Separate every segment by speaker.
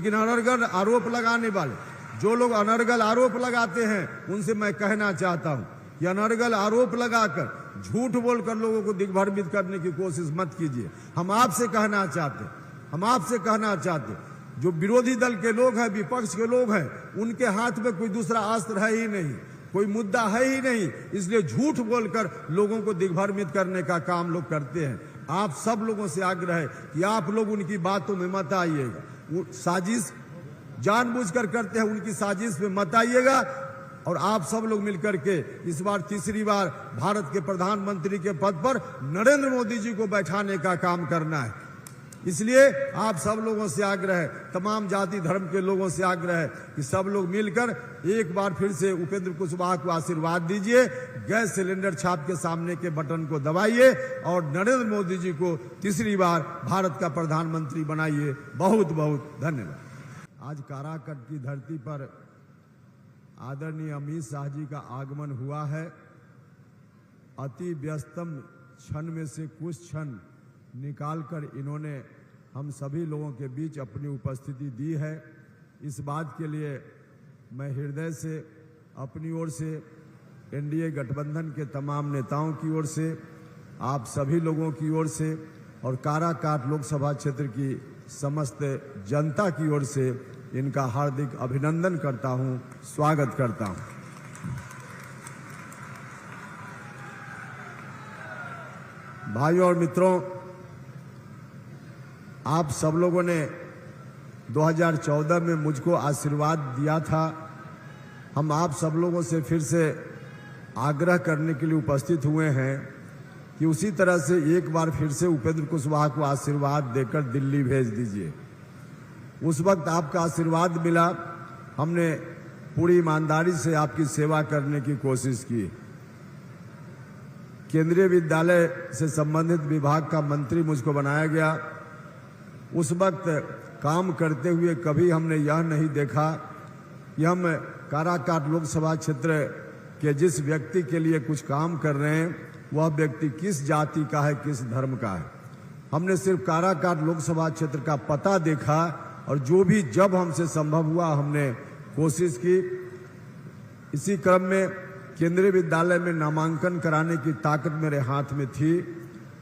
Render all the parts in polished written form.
Speaker 1: लेकिन अनर्गल आरोप लगाने वाले, जो लोग अनर्गल आरोप लगाते हैं, उनसे मैं कहना चाहता हूं कि अनर्गल आरोप लगाकर, झूठ बोलकर लोगों को दिग्भ्रमित करने की कोशिश मत कीजिए। हम आपसे कहना चाहते जो विरोधी दल के लोग हैं, विपक्ष के लोग हैं, उनके हाथ में कोई दूसरा अस्त्र है ही नहीं, कोई मुद्दा है ही नहीं, इसलिए झूठ बोलकर लोगों को दिग्भ्रमित करने का काम लोग करते हैं। आप सब लोगों से आग्रह है कि आप लोग उनकी बातों में मत आइएगा। वो साजिश जानबूझकर करते हैं, उनकी साजिश में मत आइएगा। और आप सब लोग मिलकर के इस बार तीसरी बार भारत के प्रधानमंत्री के पद पर नरेंद्र मोदी जी को बैठाने का काम करना है। इसलिए आप सब लोगों से आग्रह है, तमाम जाति धर्म के लोगों से आग्रह है कि सब लोग मिलकर एक बार फिर से उपेंद्र कुशवाहा को आशीर्वाद दीजिए, गैस सिलेंडर छाप के सामने के बटन को दबाइए और नरेंद्र मोदी जी को तीसरी बार भारत का प्रधानमंत्री बनाइए। बहुत बहुत धन्यवाद। आज काराकट की धरती पर आदरणीय अमित शाह जी का आगमन हुआ है। अति व्यस्तम क्षण में से कुछ क्षण निकालकर इन्होंने हम सभी लोगों के बीच अपनी उपस्थिति दी है। इस बात के लिए मैं हृदय से, अपनी ओर से, एनडीए गठबंधन के तमाम नेताओं की ओर से, आप सभी लोगों की ओर से और काराकाट लोकसभा क्षेत्र की समस्त जनता की ओर से इनका हार्दिक अभिनंदन करता हूं, स्वागत करता हूं। भाइयों और मित्रों, आप सब लोगों ने 2014 में मुझको आशीर्वाद दिया था। हम आप सब लोगों से फिर से आग्रह करने के लिए उपस्थित हुए हैं कि उसी तरह से एक बार फिर से उपेंद्र कुशवाहा को आशीर्वाद देकर दिल्ली भेज दीजिए। उस वक्त आपका आशीर्वाद मिला, हमने पूरी ईमानदारी से आपकी सेवा करने की कोशिश की। केंद्रीय विद्यालय से संबंधित विभाग का मंत्री मुझको बनाया गया। उस वक्त काम करते हुए कभी हमने यह नहीं देखा कि हम काराकाट लोकसभा क्षेत्र के जिस व्यक्ति के लिए कुछ काम कर रहे हैं, वह व्यक्ति किस जाति का है, किस धर्म का है। हमने सिर्फ काराकाट लोकसभा क्षेत्र का पता देखा और जो भी जब हमसे संभव हुआ हमने कोशिश की। इसी क्रम में केंद्रीय विद्यालय में नामांकन कराने की ताकत मेरे हाथ में थी।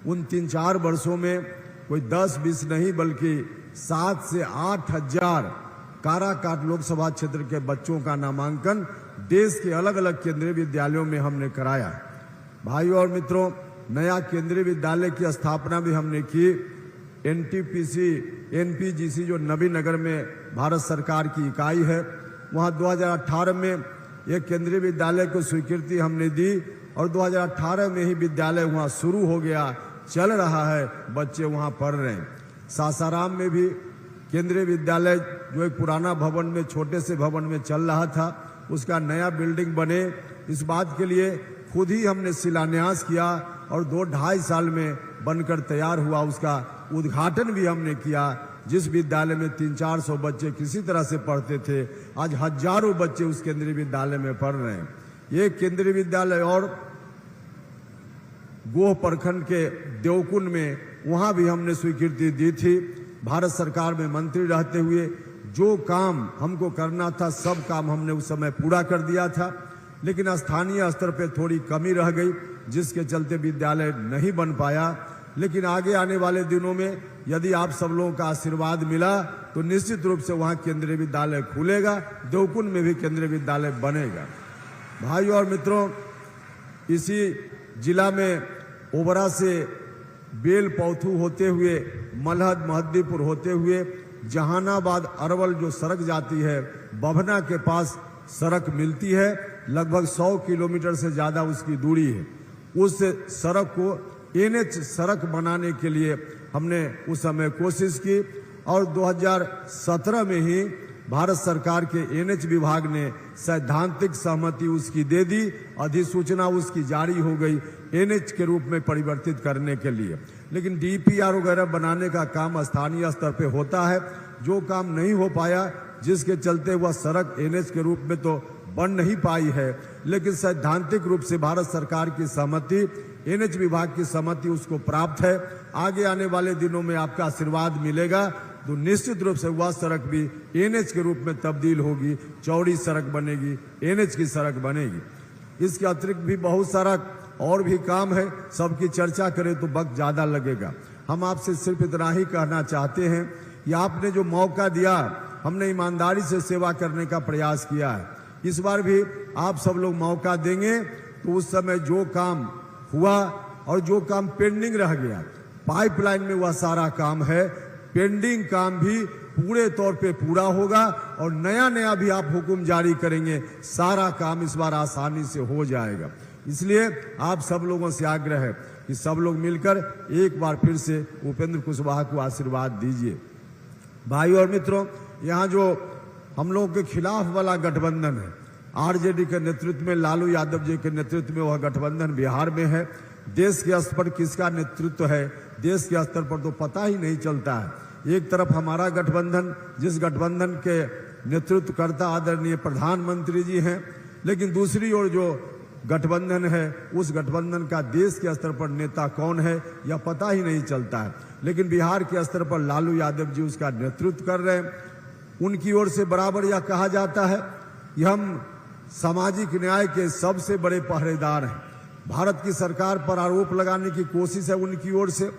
Speaker 1: उन 3-4 वर्षों में कोई 10-20 नहीं बल्कि 7 से 8 हजार काराकाट लोकसभा क्षेत्र के बच्चों का नामांकन देश के अलग अलग केंद्रीय विद्यालयों में हमने कराया। भाइयों और मित्रों, नया केंद्रीय विद्यालय की स्थापना भी हमने की। एनटीपीसी एनपीजीसी जो नबीनगर में भारत सरकार की इकाई है, वहां 2018 में एक केंद्रीय विद्यालय को स्वीकृति हमने दी और 2018 में ही विद्यालय वहां शुरू हो गया, चल रहा है, बच्चे वहां पढ़ रहे हैं। सासाराम में भी केंद्रीय विद्यालय जो एक पुराना भवन में, छोटे से भवन में चल रहा था, उसका नया बिल्डिंग बने, इस बात के लिए खुद ही हमने शिलान्यास किया और 2-2.5 साल में बनकर तैयार हुआ। उसका उद्घाटन भी हमने किया। जिस विद्यालय में 300-400 बच्चे किसी तरह से पढ़ते थे, आज हजारों बच्चे उस केंद्रीय विद्यालय में पढ़ रहे हैं। ये केंद्रीय विद्यालय और गोह प्रखंड के देवकुंड में, वहां भी हमने स्वीकृति दी थी। भारत सरकार में मंत्री रहते हुए जो काम हमको करना था, सब काम हमने उस समय पूरा कर दिया था। लेकिन स्थानीय स्तर पे थोड़ी कमी रह गई, जिसके चलते विद्यालय नहीं बन पाया। लेकिन आगे आने वाले दिनों में यदि आप सब लोगों का आशीर्वाद मिला तो निश्चित रूप से वहां केंद्रीय विद्यालय खुलेगा, देवकुंड में भी केंद्रीय विद्यालय बनेगा। भाइयों और मित्रों, इसी जिला में ओबरा से बेल पौथू होते हुए, मलहद महद्दीपुर होते हुए जहानाबाद अरवल जो सड़क जाती है, बभना के पास सड़क मिलती है। लगभग 100 किलोमीटर से ज्यादा उसकी दूरी है। उस सड़क को एनएच सड़क बनाने के लिए हमने उस समय कोशिश की और 2017 में ही भारत सरकार के एनएच विभाग ने सैद्धांतिक सहमति उसकी दे दी, अधिसूचना उसकी जारी हो गई एनएच के रूप में परिवर्तित करने के लिए। लेकिन डीपीआर वगैरह बनाने का काम स्थानीय स्तर पे होता है, जो काम नहीं हो पाया, जिसके चलते वह सड़क एनएच के रूप में तो बन नहीं पाई है। लेकिन सैद्धांतिक रूप से भारत सरकार की सहमति, एनएच विभाग की सहमति उसको प्राप्त है। आगे आने वाले दिनों में आपका आशीर्वाद मिलेगा तो निश्चित रूप से वह सड़क भी एनएच के रूप में तब्दील होगी, चौड़ी सड़क बनेगी, एनएच की सड़क बनेगी। इसके अतिरिक्त भी बहुत सारा और भी काम है, सबकी चर्चा करें तो वक्त ज्यादा लगेगा। हम आपसे सिर्फ इतना ही कहना चाहते हैं कि आपने जो मौका दिया, हमने ईमानदारी से सेवा करने का प्रयास किया है। इस बार भी आप सब लोग मौका देंगे तो उस समय जो काम हुआ और जो काम पेंडिंग रह गया, पाइपलाइन में वह सारा काम है, पेंडिंग काम भी पूरे तौर पे पूरा होगा और नया नया भी आप हुक्म जारी करेंगे, सारा काम इस बार आसानी से हो जाएगा। इसलिए आप सब लोगों से आग्रह है कि सब लोग मिलकर एक बार फिर से उपेंद्र कुशवाहा को आशीर्वाद दीजिए। भाई और मित्रों, यहाँ जो हम लोगों के खिलाफ वाला गठबंधन है, आरजेडी के नेतृत्व में, लालू यादव जी के नेतृत्व में वह गठबंधन बिहार में है। देश के स्तर पर किसका नेतृत्व है, देश के स्तर पर तो पता ही नहीं चलता है। एक तरफ हमारा गठबंधन, जिस गठबंधन के नेतृत्व करता आदरणीय प्रधानमंत्री जी हैं, लेकिन दूसरी ओर जो गठबंधन है, उस गठबंधन का देश के स्तर पर नेता कौन है यह पता ही नहीं चलता है। लेकिन बिहार के स्तर पर लालू यादव जी उसका नेतृत्व कर रहे हैं। उनकी ओर से बराबर यह कहा जाता है कि हम सामाजिक न्याय के सबसे बड़े पहरेदार हैं। भारत की सरकार पर आरोप लगाने की कोशिश है उनकी ओर से,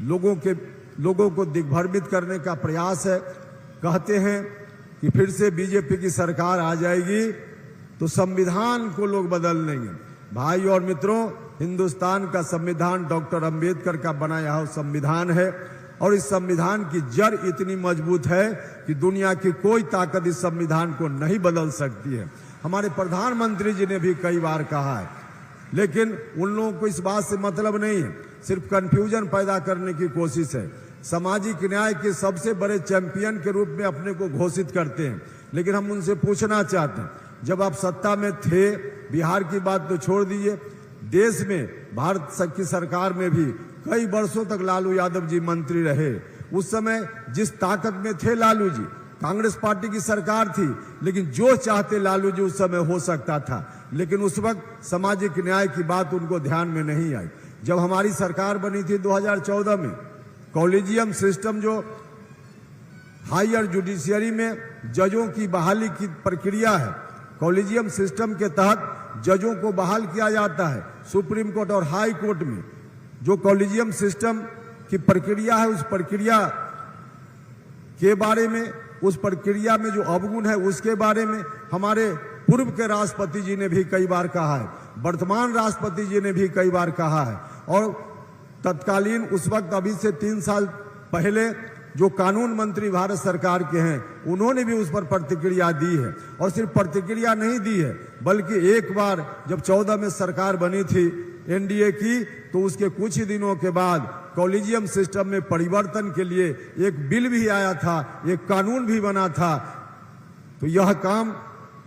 Speaker 1: लोगों को दिग्भ्रमित करने का प्रयास है। कहते हैं कि फिर से बीजेपी की सरकार आ जाएगी तो संविधान को लोग बदल लेंगे। भाई और मित्रों, हिंदुस्तान का संविधान डॉक्टर अंबेडकर का बनाया हुआ संविधान है और इस संविधान की जड़ इतनी मजबूत है कि दुनिया की कोई ताकत इस संविधान को नहीं बदल सकती है। हमारे प्रधानमंत्री जी ने भी कई बार कहा है, लेकिन उन लोगों को इस बात से मतलब नहीं है, सिर्फ कंफ्यूजन पैदा करने की कोशिश है। सामाजिक न्याय के सबसे बड़े चैंपियन के रूप में अपने को घोषित करते हैं, लेकिन हम उनसे पूछना चाहते हैं, जब आप सत्ता में थे, बिहार की बात तो छोड़ दीजिए, देश में भारत की सरकार में भी कई वर्षों तक लालू यादव जी मंत्री रहे। उस समय जिस ताकत में थे लालू जी, कांग्रेस पार्टी की सरकार थी, लेकिन जो चाहते लालू जी उस समय हो सकता था, लेकिन उस वक्त सामाजिक न्याय की बात उनको ध्यान में नहीं आई। जब हमारी सरकार बनी थी 2014 में, कॉलेजियम सिस्टम जो हायर जुडिशियरी में जजों की बहाली की प्रक्रिया है, कॉलेजियम सिस्टम के तहत जजों को बहाल किया जाता है। सुप्रीम कोर्ट और हाई कोर्ट में जो कॉलेजियम सिस्टम की प्रक्रिया है, उस प्रक्रिया के बारे में, उस प्रक्रिया में जो अवगुण है उसके बारे में हमारे पूर्व के राष्ट्रपति जी ने भी कई बार कहा है, वर्तमान राष्ट्रपति जी ने भी कई बार कहा है, और तत्कालीन उस वक्त अभी से 3 साल पहले जो कानून मंत्री भारत सरकार के हैं, उन्होंने भी उस पर प्रतिक्रिया दी है। और सिर्फ प्रतिक्रिया नहीं दी है, बल्कि एक बार जब 14 में सरकार बनी थी एनडीए की, तो उसके कुछ ही दिनों के बाद कॉलेजियम सिस्टम में परिवर्तन के लिए एक बिल भी आया था, एक कानून भी बना था। तो यह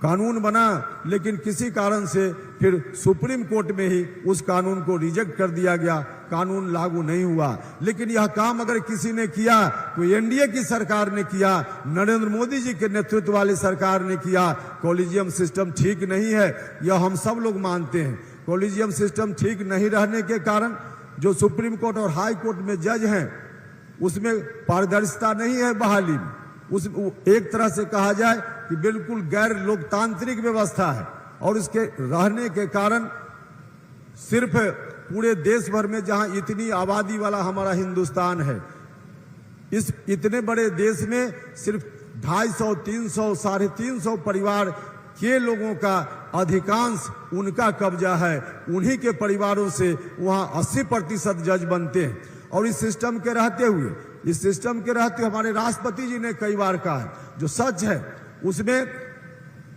Speaker 1: कानून बना, लेकिन किसी कारण से फिर सुप्रीम कोर्ट में ही उस कानून को रिजेक्ट कर दिया गया, कानून लागू नहीं हुआ। लेकिन यह काम अगर किसी ने किया तो एनडीए की सरकार ने किया, नरेंद्र मोदी जी के नेतृत्व वाली सरकार ने किया। कॉलेजियम सिस्टम ठीक नहीं है, यह हम सब लोग मानते हैं। कॉलेजियम सिस्टम ठीक नहीं रहने के कारण जो सुप्रीम कोर्ट और हाई कोर्ट में जज हैं, उसमें पारदर्शिता नहीं है बहाली में। उस एक तरह से कहा जाए कि बिल्कुल गैर लोकतांत्रिक व्यवस्था है, और इसके रहने के कारण सिर्फ पूरे देश भर में जहां इतनी आबादी वाला हमारा हिंदुस्तान है, इस इतने बड़े देश में सिर्फ 250, 300, 350 परिवार के लोगों का अधिकांश उनका कब्जा है। उन्हीं के परिवारों से वहां 80% जज बनते हैं। और इस सिस्टम के रहते हुए हमारे राष्ट्रपति जी ने कई बार कहा है, जो सच है उसमें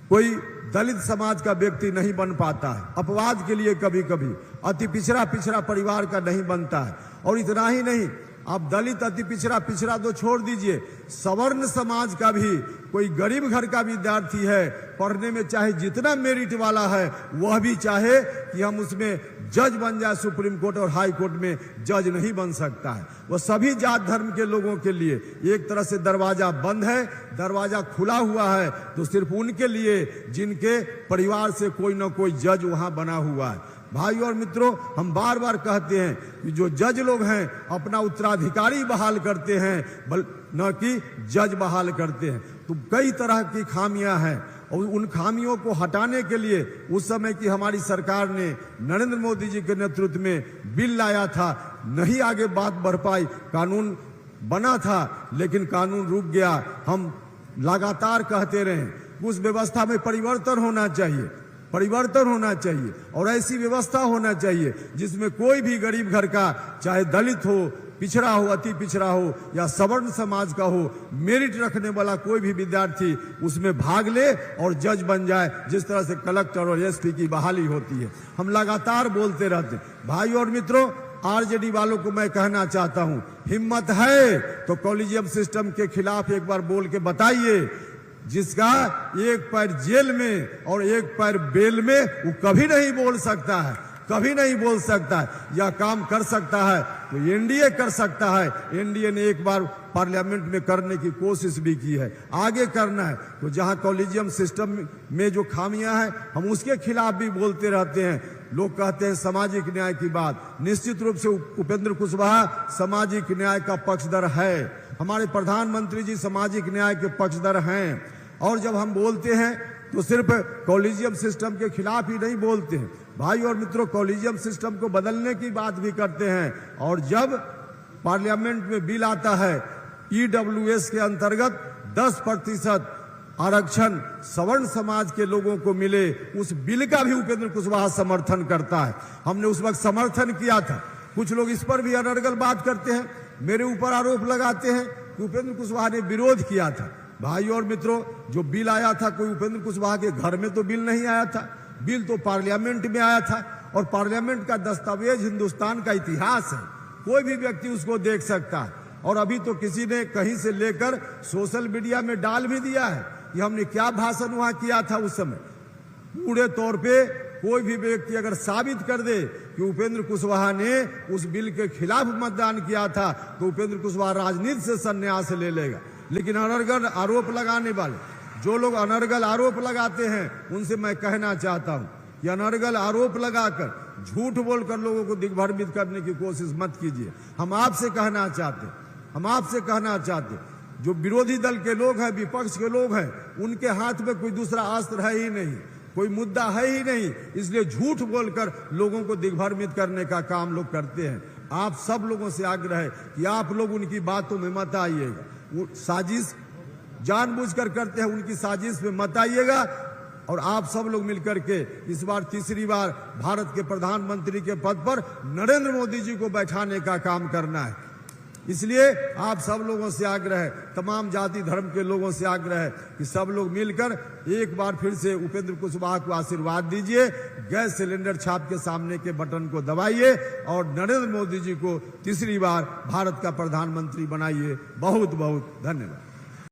Speaker 1: कोई दलित समाज का व्यक्ति नहीं बन पाता है। अपवाद के लिए कभी कभी अति पिछड़ा परिवार का नहीं बनता है। और इतना ही नहीं, आप दलित अति पिछड़ा तो छोड़ दीजिए, सवर्ण समाज का भी कोई गरीब घर का विद्यार्थी है, पढ़ने में चाहे जितना मेरिट वाला है, वह भी चाहे कि हम उसमें जज बन जाए, सुप्रीम कोर्ट और हाई कोर्ट में जज नहीं बन सकता है। वह सभी जात धर्म के लोगों के लिए एक तरह से दरवाजा बंद है, दरवाजा खुला हुआ है तो सिर्फ उनके लिए जिनके परिवार से कोई ना कोई जज वहां बना हुआ है। भाई और मित्रों, हम बार बार कहते हैं कि जो जज लोग हैं अपना उत्तराधिकारी बहाल करते हैं, न कि जज बहाल करते हैं। तो कई तरह की खामियां हैं और उन खामियों को हटाने के लिए उस समय की हमारी सरकार ने नरेंद्र मोदी जी के नेतृत्व में बिल लाया था, नहीं आगे बात बढ़ पाई, कानून बना था लेकिन कानून रुक गया। हम लगातार कहते रहे उस व्यवस्था में परिवर्तन होना चाहिए, परिवर्तन होना चाहिए और ऐसी व्यवस्था होना चाहिए जिसमें कोई भी गरीब घर का, चाहे दलित हो, पिछड़ा हो, अति पिछड़ा हो या सवर्ण समाज का हो, मेरिट रखने वाला कोई भी विद्यार्थी उसमें भाग ले और जज बन जाए, जिस तरह से कलेक्टर और एसपी की बहाली होती है। हम लगातार बोलते रहते हैं। भाई और मित्रों, आरजेडी वालों को मैं कहना चाहता हूं, हिम्मत है तो कॉलेजियम सिस्टम के खिलाफ एक बार बोल के बताइए। जिसका एक पैर जेल में और एक पैर बेल में, वो कभी नहीं बोल सकता है, कभी नहीं बोल सकता है। यह काम कर सकता है तो एनडीए कर सकता है। एनडीए ने एक बार पार्लियामेंट में करने की कोशिश भी की है, आगे करना है। तो जहां कॉलेजियम सिस्टम में जो खामियां हैं, हम उसके खिलाफ भी बोलते रहते हैं। लोग कहते हैं सामाजिक न्याय की बात, निश्चित रूप से उपेंद्र कुशवाहा सामाजिक न्याय का पक्षधर है। हमारे प्रधानमंत्री जी सामाजिक न्याय के पक्षधर हैं। और जब हम बोलते हैं तो सिर्फ कॉलेजियम सिस्टम के खिलाफ ही नहीं बोलते हैं भाई और मित्रों, कॉलेजियम सिस्टम को बदलने की बात भी करते हैं। और जब पार्लियामेंट में बिल आता है ईडब्ल्यूएस के अंतर्गत 10% आरक्षण सवर्ण समाज के लोगों को मिले, उस बिल का भी उपेंद्र कुशवाहा समर्थन करता है। हमने उस वक्त समर्थन किया था। कुछ लोग इस पर भी अनर्गल बात करते हैं, मेरे ऊपर आरोप लगाते हैं कि उपेंद्र कुशवाहा ने विरोध किया था। भाई और मित्रों, जो बिल आया था कोई उपेंद्र कुशवाहा के घर में तो बिल नहीं आया था, बिल तो पार्लियामेंट में आया था। और पार्लियामेंट का दस्तावेज हिंदुस्तान का इतिहास है, कोई भी व्यक्ति उसको देख सकता है। और अभी तो किसी ने कहीं से लेकर सोशल मीडिया में डाल भी दिया है कि हमने क्या भाषण वहां किया था उस समय। पूरे तौर पे कोई भी व्यक्ति अगर साबित कर दे कि उपेंद्र कुशवाहा ने उस बिल के खिलाफ मतदान किया था तो उपेंद्र कुशवाहा राजनीति से संन्यास ले लेगा। लेकिन अनर्गल आरोप लगाने वाले, जो लोग अनर्गल आरोप लगाते हैं, उनसे मैं कहना चाहता हूं कि अनर्गल आरोप लगाकर, झूठ बोलकर लोगों को दिग्भ्रमित करने की कोशिश मत कीजिए। हम आपसे कहना चाहते जो विरोधी दल के लोग हैं, विपक्ष के लोग हैं, उनके हाथ में कोई दूसरा अस्त्र है ही नहीं, कोई मुद्दा है ही नहीं। इसलिए झूठ बोलकर लोगों को दिग्भ्रमित करने का काम लोग करते हैं। आप सब लोगों से आग्रह है कि आप लोग उनकी बातों में मत आइएगा। वो साजिश जानबूझकर करते हैं, उनकी साजिश में मत आइएगा। और आप सब लोग मिलकर के इस बार तीसरी बार भारत के प्रधानमंत्री के पद पर नरेंद्र मोदी जी को बैठाने का काम करना है। इसलिए आप सब लोगों से आग्रह है, तमाम जाति धर्म के लोगों से आग्रह है कि सब लोग मिलकर एक बार फिर से उपेंद्र कुशवाहा को आशीर्वाद दीजिए, गैस सिलेंडर छाप के सामने के बटन को दबाइए और नरेंद्र मोदी जी को तीसरी बार भारत का प्रधानमंत्री बनाइए। बहुत बहुत धन्यवाद।